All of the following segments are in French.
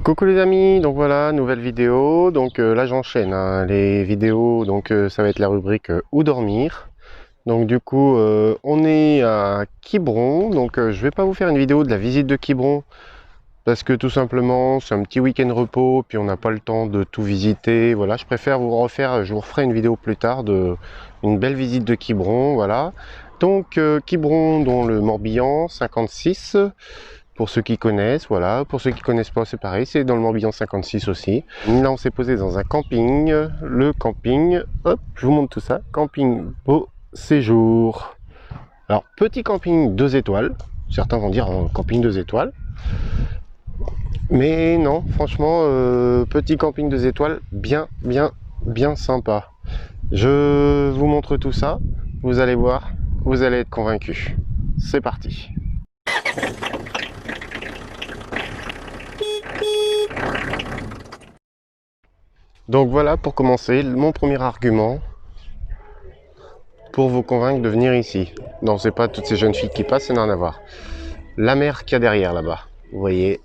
Coucou les amis, donc voilà, nouvelle vidéo. Donc là j'enchaîne hein, les vidéos, donc ça va être la rubrique où dormir. Donc du coup on est à Quiberon, donc je vais pas vous faire une vidéo de la visite de Quiberon parce que tout simplement c'est un petit week-end repos, puis on n'a pas le temps de tout visiter. Voilà, je préfère vous refaire, je vous referai une vidéo plus tard de une belle visite de Quiberon, voilà. Donc Quiberon dans le Morbihan 56. Pour ceux qui connaissent, voilà. Pour ceux qui connaissent pas, c'est pareil, c'est dans le Morbihan 56 aussi. Là, on s'est posé dans un camping, le camping, hop, je vous montre tout ça, camping Beau Séjour. Alors, petit camping 2 étoiles, certains vont dire camping 2 étoiles, mais non, franchement, petit camping 2 étoiles, bien sympa. Je vous montre tout ça, vous allez voir, vous allez être convaincus. C'est parti. Donc voilà pour commencer, mon premier argument pour vous convaincre de venir ici. Non, c'est pas toutes ces jeunes filles qui passent, ça n'a rien à voir. La mer qu'il y a derrière là-bas. Vous voyez,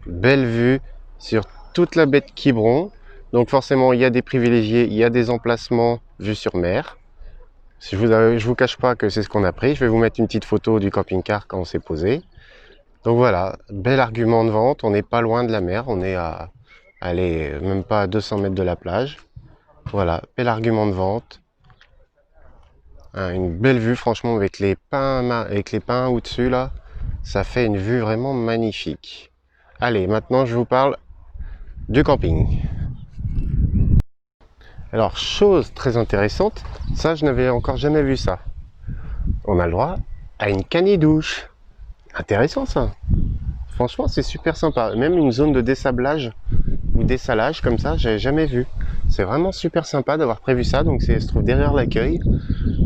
belle vue sur toute la baie de Quiberon. Donc forcément, il y a des privilégiés, il y a des emplacements vue sur mer. Si je vous cache pas que c'est ce qu'on a pris. Je vais vous mettre une petite photo du camping-car quand on s'est posé. Donc voilà, bel argument de vente. On n'est pas loin de la mer, on est à... Allez, même pas à 200 mètres de la plage. Voilà, bel argument de vente. Une belle vue, franchement, avec les pins au-dessus, là. Ça fait une vue vraiment magnifique. Allez, maintenant, je vous parle du camping. Alors, chose très intéressante, ça, je n'avais encore jamais vu ça. On a le droit à une cani-douche. Intéressant, ça. Franchement, c'est super sympa. Même une zone de dessablage ou dessalage comme ça, j'avais jamais vu. C'est vraiment super sympa d'avoir prévu ça. Donc, ça se trouve derrière l'accueil.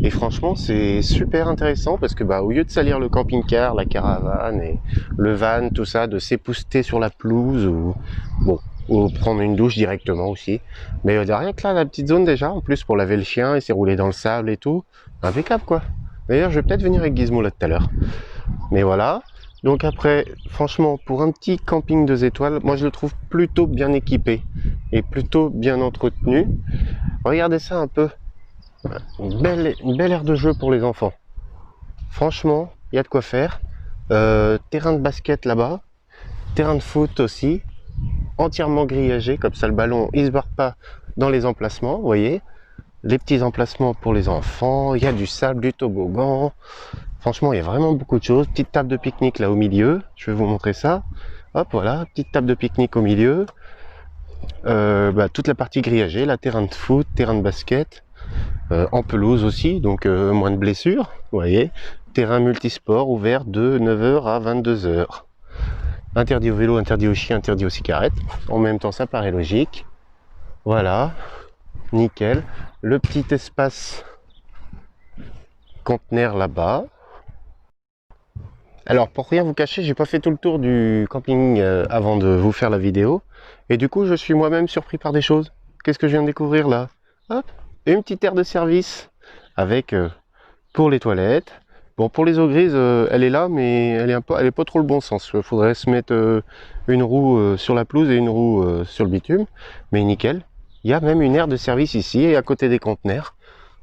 Et franchement, c'est super intéressant parce que, au lieu de salir le camping-car, la caravane et le van, tout ça, de s'épousseter sur la pelouse ou prendre une douche directement aussi. Mais rien que là, la petite zone déjà, en plus pour laver le chien et s'érouler dans le sable et tout, impeccable quoi. D'ailleurs, je vais peut-être venir avec Gizmo là tout à l'heure. Mais voilà. Donc après, franchement, pour un petit camping 2 étoiles, moi je le trouve plutôt bien équipé et plutôt bien entretenu. Regardez ça un peu. Une belle aire de jeu pour les enfants. Franchement, il y a de quoi faire. Terrain de basket là-bas. Terrain de foot aussi. Entièrement grillagé, comme ça le ballon il se barre pas dans les emplacements, vous voyez. Les petits emplacements pour les enfants. Il y a du sable, du toboggan. Franchement, il y a vraiment beaucoup de choses. Petite table de pique-nique là au milieu. Je vais vous montrer ça. Hop, voilà. Petite table de pique-nique au milieu. Toute la partie grillagée. Là, terrain de foot, terrain de basket. En pelouse aussi, donc moins de blessures, vous voyez. Terrain multisport ouvert de 9h à 22h. Interdit au vélo, interdit aux chiens, interdit aux cigarettes. En même temps, ça paraît logique. Voilà, nickel. Le petit espace conteneur là-bas. Alors, pour rien vous cacher, j'ai pas fait tout le tour du camping avant de vous faire la vidéo. Et du coup, je suis moi-même surpris par des choses. Qu'est-ce que je viens de découvrir là? Hop, une petite aire de service avec pour les toilettes. Bon, pour les eaux grises, elle est là, mais elle est pas trop le bon sens. Il faudrait se mettre une roue sur la pelouse et une roue sur le bitume. Mais nickel. Il y a même une aire de service ici, et à côté des conteneurs.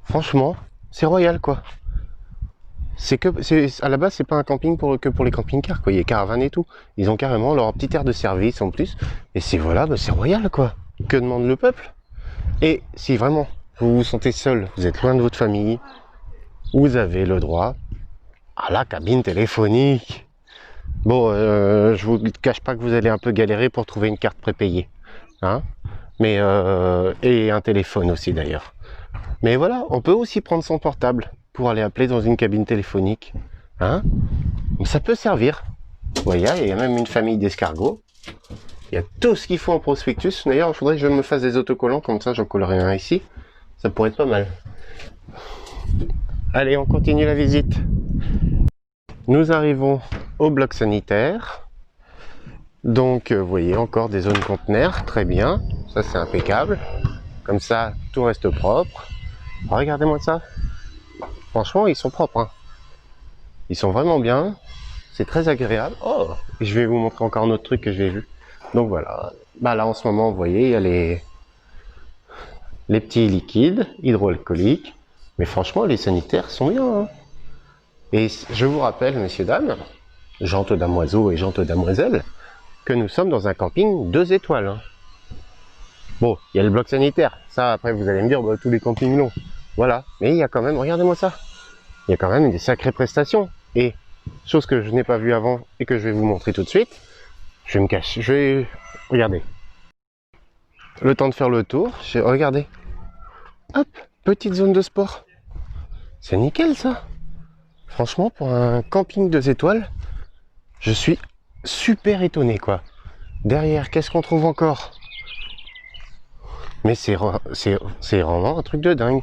Franchement, c'est royal, quoi. À la base, c'est pas un camping que pour les camping-cars, quoi. Il y a caravane et tout. Ils ont carrément leur petite aire de service en plus. Et c'est voilà, c'est royal, quoi. Que demande le peuple? Et si vraiment vous vous sentez seul, vous êtes loin de votre famille, vous avez le droit à la cabine téléphonique. Bon, je vous cache pas que vous allez un peu galérer pour trouver une carte prépayée, hein. Mais et un téléphone aussi d'ailleurs. Mais voilà, on peut aussi prendre son portable pour aller appeler dans une cabine téléphonique, hein. Ça peut servir. Vous voyez, il y a même une famille d'escargots. Il y a tout ce qu'il faut en prospectus. D'ailleurs, il faudrait que je me fasse des autocollants, comme ça j'en collerai un ici. Ça pourrait être pas mal. Allez, on continue la visite. Nous arrivons au bloc sanitaire. Donc, vous voyez, encore des zones conteneurs. Très bien. Ça, c'est impeccable. Comme ça, tout reste propre. Regardez-moi ça. Franchement, ils sont propres, hein. Ils sont vraiment bien. C'est très agréable. Oh, et je vais vous montrer encore un autre truc que j'ai vu. Donc voilà, bah là en ce moment vous voyez il y a les petits liquides hydroalcooliques, mais franchement les sanitaires sont bien, hein. Et je vous rappelle, messieurs, dames, gentes damoiseaux et gentes damoiselles, que nous sommes dans un camping 2 étoiles, hein. Bon, il y a le bloc sanitaire, ça après vous allez me dire, bah, tous les campings l'ont, voilà, mais il y a quand même, regardez-moi ça, il y a quand même des sacrées prestations, et chose que je n'ai pas vue avant et que je vais vous montrer tout de suite, je vais me cacher, je vais, regardez, le temps de faire le tour, regardez, hop, petite zone de sport, c'est nickel ça. Franchement, pour un camping 2 étoiles, je suis super étonné, quoi. Derrière, qu'est-ce qu'on trouve encore? Mais c'est vraiment un truc de dingue.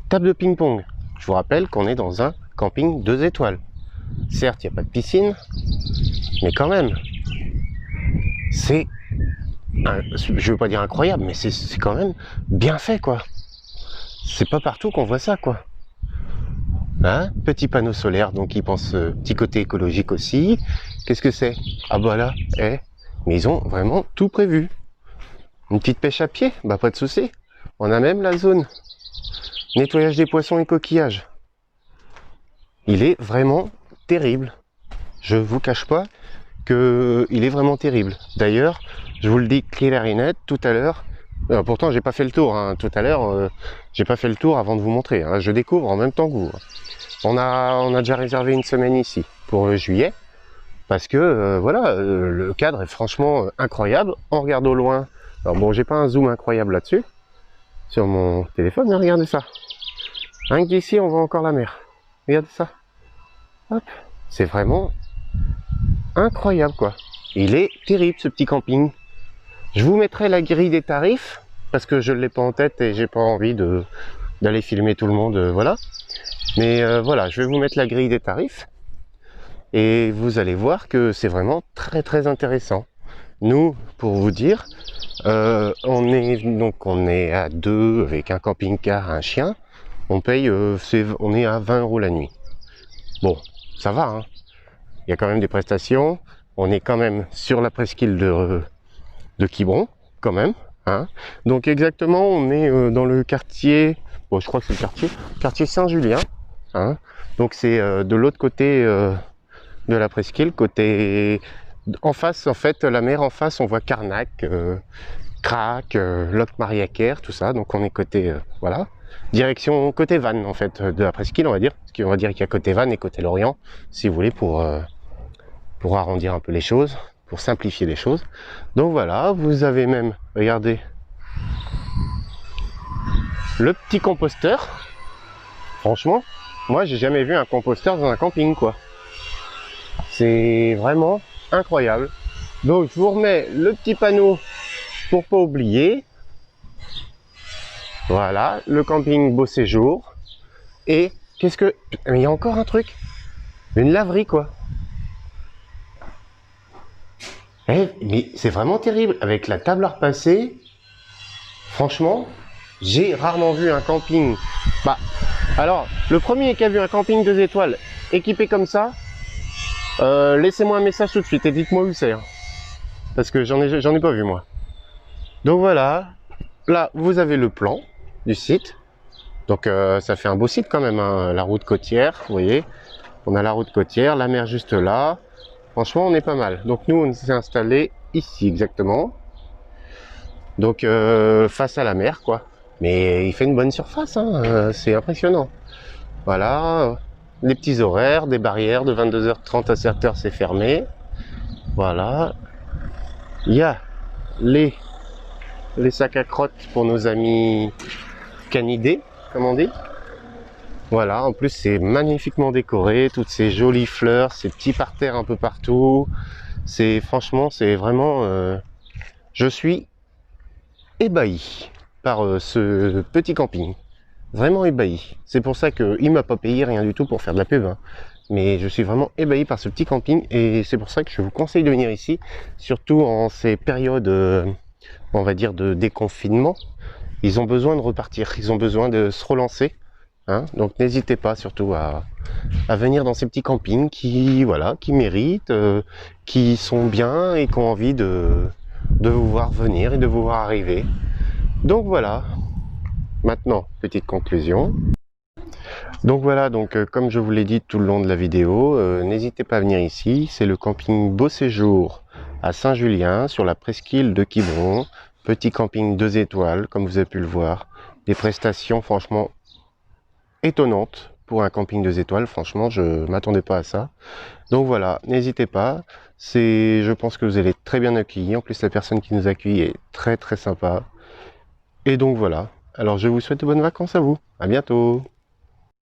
Table de ping-pong. Je vous rappelle qu'on est dans un camping 2 étoiles. Certes, il n'y a pas de piscine, mais quand même, c'est, je ne veux pas dire incroyable, mais c'est quand même bien fait, quoi. C'est pas partout qu'on voit ça, quoi. Hein, petit panneau solaire, donc ils pensent petit côté écologique aussi. Qu'est-ce que c'est? Ah bah là, mais ils ont vraiment tout prévu. Une petite pêche à pied, bah pas de souci. On a même la zone nettoyage des poissons et coquillages. Il est vraiment terrible. Je vous cache pas que il est vraiment terrible. D'ailleurs, je vous le dis clair et net tout à l'heure. Pourtant, j'ai pas fait le tour. Hein. Tout à l'heure, j'ai pas fait le tour avant de vous montrer. Hein. Je découvre en même temps que vous. On a déjà réservé une semaine ici pour juillet parce que voilà, le cadre est franchement incroyable. On regarde au loin. Alors bon, j'ai pas un zoom incroyable là-dessus sur mon téléphone, mais regardez ça. Rien qu'ici, on voit encore la mer. Regardez ça. Hop, c'est vraiment incroyable quoi. Il est terrible ce petit camping. Je vous mettrai la grille des tarifs parce que je ne l'ai pas en tête et j'ai pas envie d'aller filmer tout le monde, voilà. Mais voilà, je vais vous mettre la grille des tarifs et vous allez voir que c'est vraiment très très intéressant. Nous, pour vous dire, on est à 2 avec un camping-car, un chien. On paye, on est à 20 € la nuit. Bon, ça va, hein. Il y a quand même des prestations. On est quand même sur la presqu'île de Quiberon, quand même. Hein. Donc exactement, on est dans le quartier, bon, je crois que c'est le quartier Saint-Julien. Hein. Donc c'est de l'autre côté de la presqu'île, côté en face, en fait, la mer en face, on voit Carnac, Crac, Locmariaquer, tout ça. Donc on est côté, voilà, direction côté Vannes en fait, de la presqu'île, on va dire. Parce qu'on va dire qu'il y a côté Vannes et côté Lorient, si vous voulez, pour arrondir un peu les choses, pour simplifier les choses. Donc voilà, vous avez même, regardez, le petit composteur. Franchement, moi j'ai jamais vu un composteur dans un camping quoi. C'est vraiment incroyable. Donc je vous remets le petit panneau pour pas oublier. Voilà, le camping Beau Séjour. Et qu'est-ce que... Mais il y a encore un truc. Une laverie quoi. Mais c'est vraiment terrible. Avec la table à repasser, franchement, j'ai rarement vu un camping. Bah, alors, le premier qui a vu un camping 2 étoiles équipé comme ça, laissez-moi un message tout de suite et dites-moi où c'est. Hein. Parce que j'en ai pas vu moi. Donc voilà, là vous avez le plan du site. Donc ça fait un beau site quand même, hein. La route côtière, vous voyez. On a la route côtière, la mer juste là. Franchement, on est pas mal. Donc nous, on s'est installé ici exactement. Donc face à la mer, quoi. Mais il fait une bonne surface, hein. C'est impressionnant. Voilà, les petits horaires, des barrières de 22h30 à 7h, c'est fermé. Voilà. Il y a les sacs à crottes pour nos amis canidés, comme on dit. Voilà, en plus c'est magnifiquement décoré, toutes ces jolies fleurs, ces petits parterres un peu partout. C'est franchement, c'est vraiment... je suis ébahi par ce petit camping. Vraiment ébahi. C'est pour ça qu'il m'a pas payé rien du tout pour faire de la pub. Hein. Mais je suis vraiment ébahi par ce petit camping et c'est pour ça que je vous conseille de venir ici, surtout en ces périodes, on va dire, de déconfinement. Ils ont besoin de repartir, ils ont besoin de se relancer. Hein. Donc n'hésitez pas surtout à venir dans ces petits campings qui, voilà, qui méritent, qui sont bien et qui ont envie de de vous voir venir et de vous voir arriver. Donc voilà, maintenant, petite conclusion. Donc voilà, comme je vous l'ai dit tout le long de la vidéo, n'hésitez pas à venir ici. C'est le camping Beau Séjour à Saint-Julien, sur la presqu'île de Quiberon. Petit camping 2 étoiles, comme vous avez pu le voir. Des prestations franchement étonnantes pour un camping 2 étoiles. Franchement, je ne m'attendais pas à ça. Donc voilà, n'hésitez pas. Je pense que vous allez être très bien accueillis. En plus, la personne qui nous accueille est très très sympa. Et donc voilà. Alors je vous souhaite de bonnes vacances à vous. À bientôt.